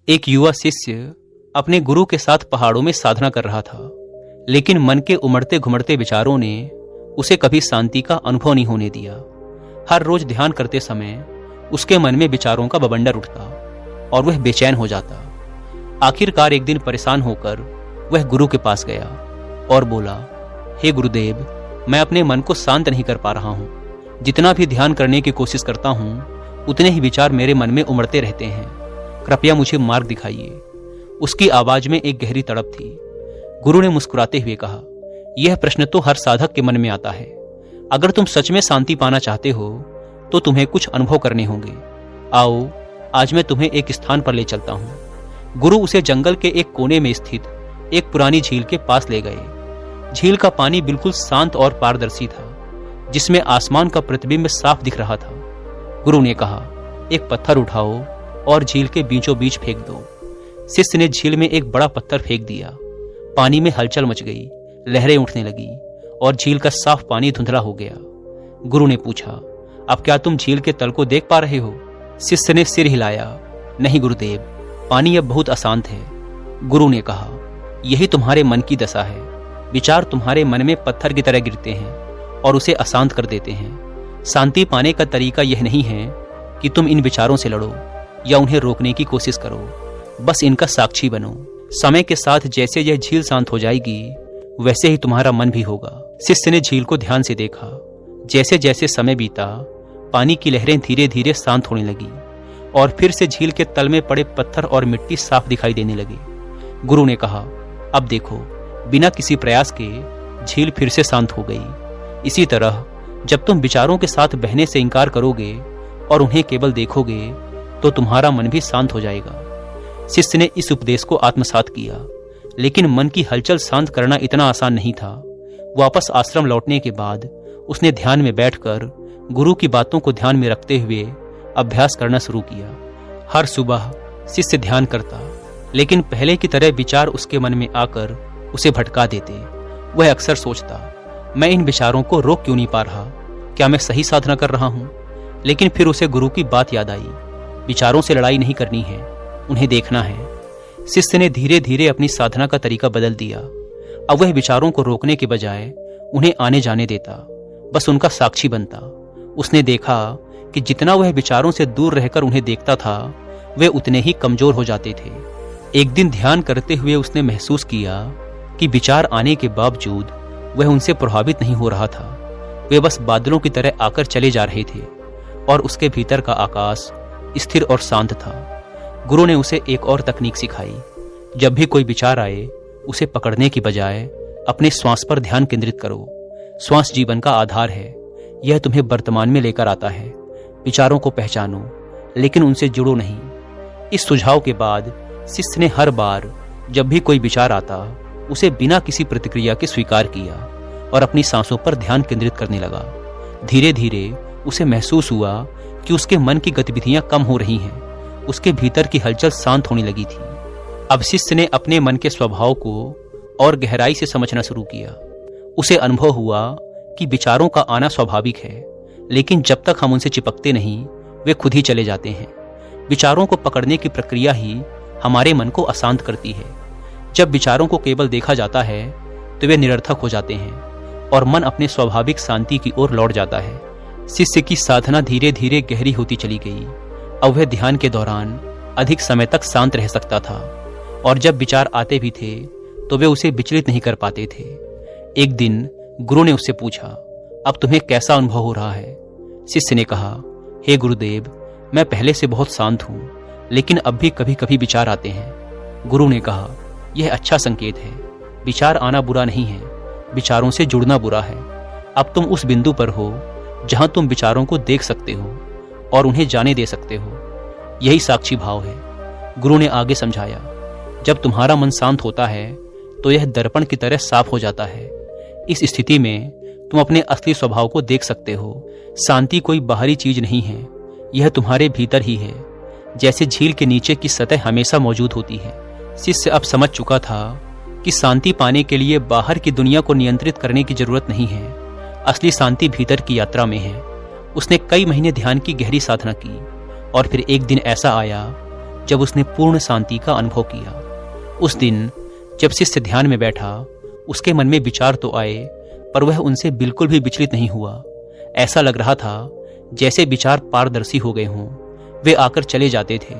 एक युवा शिष्य अपने गुरु के साथ पहाड़ों में साधना कर रहा था, लेकिन मन के उमड़ते घुमड़ते विचारों ने उसे कभी शांति का अनुभव नहीं होने दिया। हर रोज ध्यान करते समय उसके मन में विचारों का बवंडर उठता और वह बेचैन हो जाता। आखिरकार एक दिन परेशान होकर वह गुरु के पास गया और बोला, हे गुरुदेव, मैं अपने मन को शांत नहीं कर पा रहा हूँ। जितना भी ध्यान करने की कोशिश करता हूँ उतने ही विचार मेरे मन में उमड़ते रहते हैं। कृपया मुझे मार्ग दिखाइए। उसकी आवाज में एक गहरी तड़प थी। गुरु ने मुस्कुराते हुए कहा, यह प्रश्न तो हर साधक के मन में आता है। अगर तुम सच में शांति पाना चाहते हो तो तुम्हें कुछ अनुभव करने होंगे। आओ, आज मैं तुम्हें एक स्थान पर ले चलता हूँ। गुरु उसे जंगल के एक कोने में स्थित एक पुरानी झील के पास ले गए। झील का पानी बिल्कुल शांत और पारदर्शी था, जिसमें आसमान का प्रतिबिंब साफ दिख रहा था। गुरु ने कहा, एक पत्थर उठाओ और झील के बीचों बीच फेंक दो। शिष्य ने झील में एक बड़ा पत्थर फेंक दिया। पानी में हलचल मच गई, लहरें उठने लगी और झील का साफ पानी धुंधला हो गया। गुरु ने पूछा, अब क्या तुम झील के तल को देख पा रहे हो? शिष्य ने सिर हिलाया, नहीं गुरुदेव, पानी अब बहुत अशांत है। गुरु ने कहा, यही तुम्हारे मन की दशा है। विचार तुम्हारे मन में पत्थर की तरह गिरते हैं और उसे अशांत कर देते हैं। शांति पाने का तरीका यह नहीं है कि तुम इन विचारों से लड़ो या उन्हें रोकने की कोशिश करो, बस इनका साक्षी बनो। समय के साथ जैसे यह झील शांत हो जाएगी वैसे ही तुम्हारा मन भी होगा। शिष्य ने झील को ध्यान से देखा। जैसे जैसे समय बीता, पानी की लहरें धीरे धीरे शांत होने लगी और फिर से झील के तल में पड़े पत्थर और मिट्टी साफ दिखाई देने लगे। गुरु ने कहा, अब देखो, बिना किसी प्रयास के झील फिर से शांत हो गई। इसी तरह जब तुम विचारों के साथ बहने से इंकार करोगे और उन्हें केवल देखोगे तो तुम्हारा मन भी शांत हो जाएगा। शिष्य ने इस उपदेश को आत्मसात किया, लेकिन मन की हलचल शांत करना इतना आसान नहीं था। वापस आश्रम लौटने के बाद उसने ध्यान में बैठकर गुरु की बातों को ध्यान में रखते हुए अभ्यास करना शुरू किया। हर सुबह शिष्य ध्यान करता, लेकिन पहले की तरह विचार उसके मन में आकर उसे भटका देते। वह अक्सर सोचता, मैं इन विचारों को रोक क्यों नहीं पा रहा? क्या मैं सही साधना कर रहा हूँ? लेकिन फिर उसे गुरु की बात याद आई, विचारों से लड़ाई नहीं करनी है, उन्हें देखना है। शिष्य ने धीरे धीरे अपनी साधना का तरीका बदल दिया। अब वह विचारों को रोकने के बजाय उन्हें आने जाने देता, बस उनका साक्षी बनता। उसने देखा कि जितना वह विचारों से दूर रहकर उन्हें देखता था, वे उतने ही कमजोर हो जाते थे। एक दिन ध्यान करते हुए उसने महसूस किया कि विचार आने के बावजूद वह उनसे प्रभावित नहीं हो रहा था। वे बस बादलों की तरह आकर चले जा रहे थे और उसके भीतर का आकाश स्थिर और शांत था। गुरु ने उसे एक और तकनीक सिखाई। जब भी कोई विचार आए, उसे पकड़ने की बजाय अपने श्वास पर ध्यान केंद्रित करो। श्वास जीवन का आधार है, यह तुम्हें वर्तमान में लेकर आता है। विचारों को पहचानो, लेकिन उनसे जुड़ो नहीं। इस सुझाव के बाद शिष्य ने हर बार जब भी कोई विचार आता, उसे बिना किसी प्रतिक्रिया के स्वीकार किया और अपनी सांसों पर ध्यान केंद्रित करने लगा। धीरे धीरे उसे महसूस हुआ कि उसके मन की गतिविधियां कम हो रही हैं। उसके भीतर की हलचल शांत होने लगी थी। अब शिष्य ने अपने मन के स्वभाव को और गहराई से समझना शुरू किया। उसे अनुभव हुआ कि विचारों का आना स्वाभाविक है, लेकिन जब तक हम उनसे चिपकते नहीं, वे खुद ही चले जाते हैं। विचारों को पकड़ने की प्रक्रिया ही हमारे मन को अशांत करती है। जब विचारों को केवल देखा जाता है तो वे निरर्थक हो जाते हैं और मन अपने स्वाभाविक शांति की ओर लौट जाता है। शिष्य की साधना धीरे धीरे गहरी होती चली गई। अब वह ध्यान के दौरान अधिक समय तक शांत रह सकता था और जब विचार आते भी थे तो वे उसे विचलित नहीं कर पाते थे। एक दिन गुरु ने उससे पूछा, अब तुम्हें कैसा अनुभव हो रहा है? शिष्य ने कहा, हे गुरुदेव, मैं पहले से बहुत शांत हूँ, लेकिन अब भी कभी कभी विचार आते हैं। गुरु ने कहा, यह अच्छा संकेत है। विचार आना बुरा नहीं है, विचारों से जुड़ना बुरा है। अब तुम उस बिंदु पर हो जहां तुम विचारों को देख सकते हो और उन्हें जाने दे सकते हो। यही साक्षी भाव है। गुरु ने आगे समझाया, जब तुम्हारा मन शांत होता है तो यह दर्पण की तरह साफ हो जाता है। इस स्थिति में तुम अपने असली स्वभाव को देख सकते हो। शांति कोई बाहरी चीज नहीं है, यह तुम्हारे भीतर ही है, जैसे झील के नीचे की सतह हमेशा मौजूद होती है। शिष्य अब समझ चुका था कि शांति पाने के लिए बाहर की दुनिया को नियंत्रित करने की जरूरत नहीं है। असली शांति भीतर की यात्रा में है। उसने कई महीने ध्यान की गहरी साधना की और फिर एक दिन ऐसा आया जब उसने पूर्ण शांति का अनुभव किया। उस दिन जब शिष्य ध्यान में बैठा, उसके मन में विचार तो आए, पर वह उनसे बिल्कुल भी विचलित नहीं हुआ। ऐसा लग रहा था जैसे विचार पारदर्शी हो गए हों। वे आकर चले जाते थे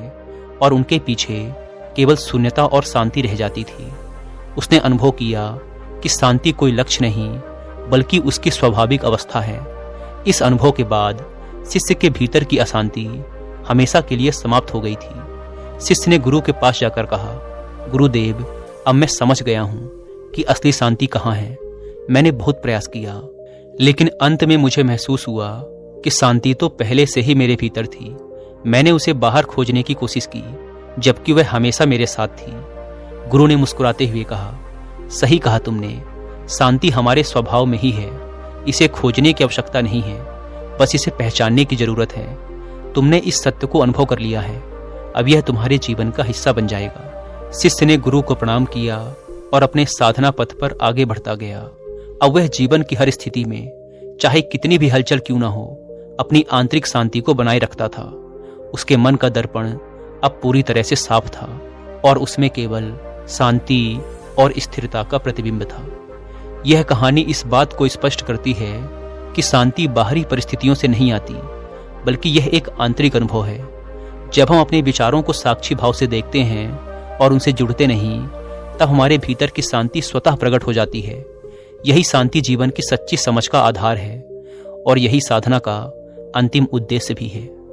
और उनके पीछे केवल शून्यता और शांति रह जाती थी। उसने अनुभव किया कि शांति कोई लक्ष्य नहीं, बल्कि उसकी स्वाभाविक अवस्था है। इस अनुभव के बाद शिष्य के भीतर की अशांति हमेशा के लिए समाप्त हो गई थी। शिष्य ने गुरु के पास जाकर कहा, गुरुदेव, अब मैं समझ गया हूं कि असली शांति कहाँ है। मैंने बहुत प्रयास किया, लेकिन अंत में मुझे महसूस हुआ कि शांति तो पहले से ही मेरे भीतर थी। मैंने उसे बाहर खोजने की कोशिश की, जबकि वह हमेशा मेरे साथ थी। गुरु ने मुस्कुराते हुए कहा, सही कहा तुमने, शांति हमारे स्वभाव में ही है। इसे खोजने की आवश्यकता नहीं है, बस इसे पहचानने की जरूरत है। तुमने इस सत्य को अनुभव कर लिया है, अब यह तुम्हारे जीवन का हिस्सा बन जाएगा। शिष्य ने गुरु को प्रणाम किया और अपने साधना पथ पर आगे बढ़ता गया। अब वह जीवन की हर स्थिति में, चाहे कितनी भी हलचल क्यों ना हो, अपनी आंतरिक शांति को बनाए रखता था। उसके मन का दर्पण अब पूरी तरह से साफ था और उसमें केवल शांति और स्थिरता का प्रतिबिंब था। यह कहानी इस बात को स्पष्ट करती है कि शांति बाहरी परिस्थितियों से नहीं आती, बल्कि यह एक आंतरिक अनुभव है। जब हम अपने विचारों को साक्षी भाव से देखते हैं और उनसे जुड़ते नहीं, तब हमारे भीतर की शांति स्वतः प्रकट हो जाती है। यही शांति जीवन की सच्ची समझ का आधार है और यही साधना का अंतिम उद्देश्य भी है।